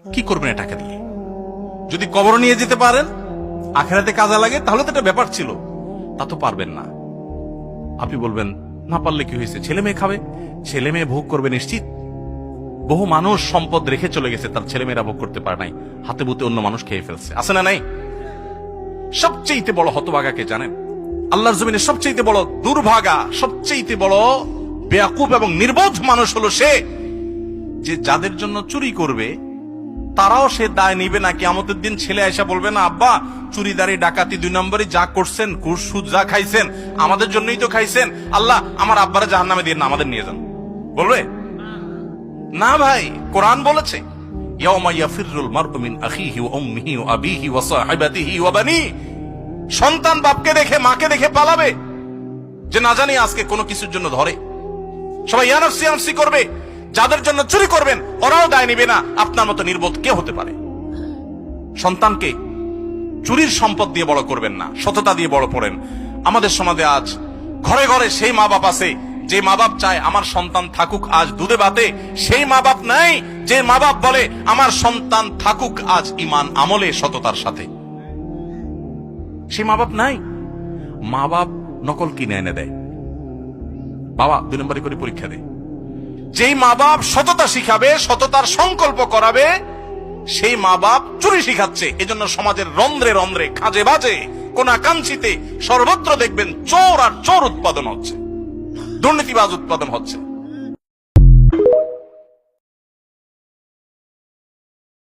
কি করবেন এই টাকা দিয়ে? যদি কবর নিয়ে যেতে পারেন, আখেরাতে কাজে লাগে, তাহলে তো একটা ব্যাপার ছিল। তা তো পারবেন না। আপনি বলবেন না পারলে কি হয়েছে, ছেলে মেয়ে খাবে, ছেলে মেয়ে ভোগ করবে নিশ্চিত। বহু মানুষ সম্পদ রেখে চলে গেছে, তার ছেলে মেয়েরা ভোগ করতে পারে নাই, হাতে বুতে অন্য মানুষ খেয়ে ফেলছে, আছে না নাই? সবচেয়ে বড় হতভাগাকে জানেন? আল্লাহর জমিনে সবচেয়ে বড় দুর্ভাগা, সবচেয়ে বড় বেয়াকুব এবং নির্বোধ মানুষ হলো সে, যে যাদের জন্য চুরি করবে তারাও সে দায় নিবে না। কিয়ামতের দিন ছেলে আয়সা বলবে না, আব্বা চুরিদারি ডাকাতি 2 নম্বরে যা করছেন, ঘুষ সুদ যা খাইছেন, আমাদের জন্যই তো খাইছেন, আল্লাহ আমার আব্বারে জাহান্নামে দিয়ে না, আমাদের নিয়ে যান। বলবে না ভাই, কোরআন বলেছে ইয়াউমা ইয়াফিরুল মারউ মিন আখিহি ওয়া উম্মিহি ওয়া আবিহি ওয়া সাহিবাতিহি ওয়া বানি। সন্তান বাপকে দেখে মাকে দেখে পালাবে, যে না জানি আজকে কোনো কিছুর জন্য ধরে। সবাই ইয়া নাফসি ইয়া নাফসি করবে। যাদের জন্য চুরি করবেন ওরাও দায় নিবে না। আপনার মতো নির্বোধ কে হতে পারে? সন্তানকে চুরির সম্পদ দিয়ে বড় করবেন না, সততা দিয়ে বড় করেন। আমাদের সমাজে আজ ঘরে ঘরে সেই মা বাপ আছে যে মা বাপ চায় আমার সন্তান থাকুক আজ দুধে ভাতে, সেই মা বাপ নাই যে মা বাপ বলে আমার সন্তান থাকুক আজ ঈমান আমলে সততার সাথে। সেই মা বাপ নাই। মা বাপ নকল কিনে এনে দেয়, বাবা 2 নম্বরে করে পরীক্ষা দেয়। যেই মা বাপ সততা শিখাবে, সততার সংকল্প করাবে, সেই মা বাপ চুরি শিখাচ্ছে। এজন্য সমাজের রন্ধ্রে রন্ধ্রে, খাজে বাজে, কোনা কাঞ্চিতে সর্বত্র দেখবেন চোর আর চোর উৎপাদন হচ্ছে, দুর্নীতিবাজ উৎপাদন হচ্ছে।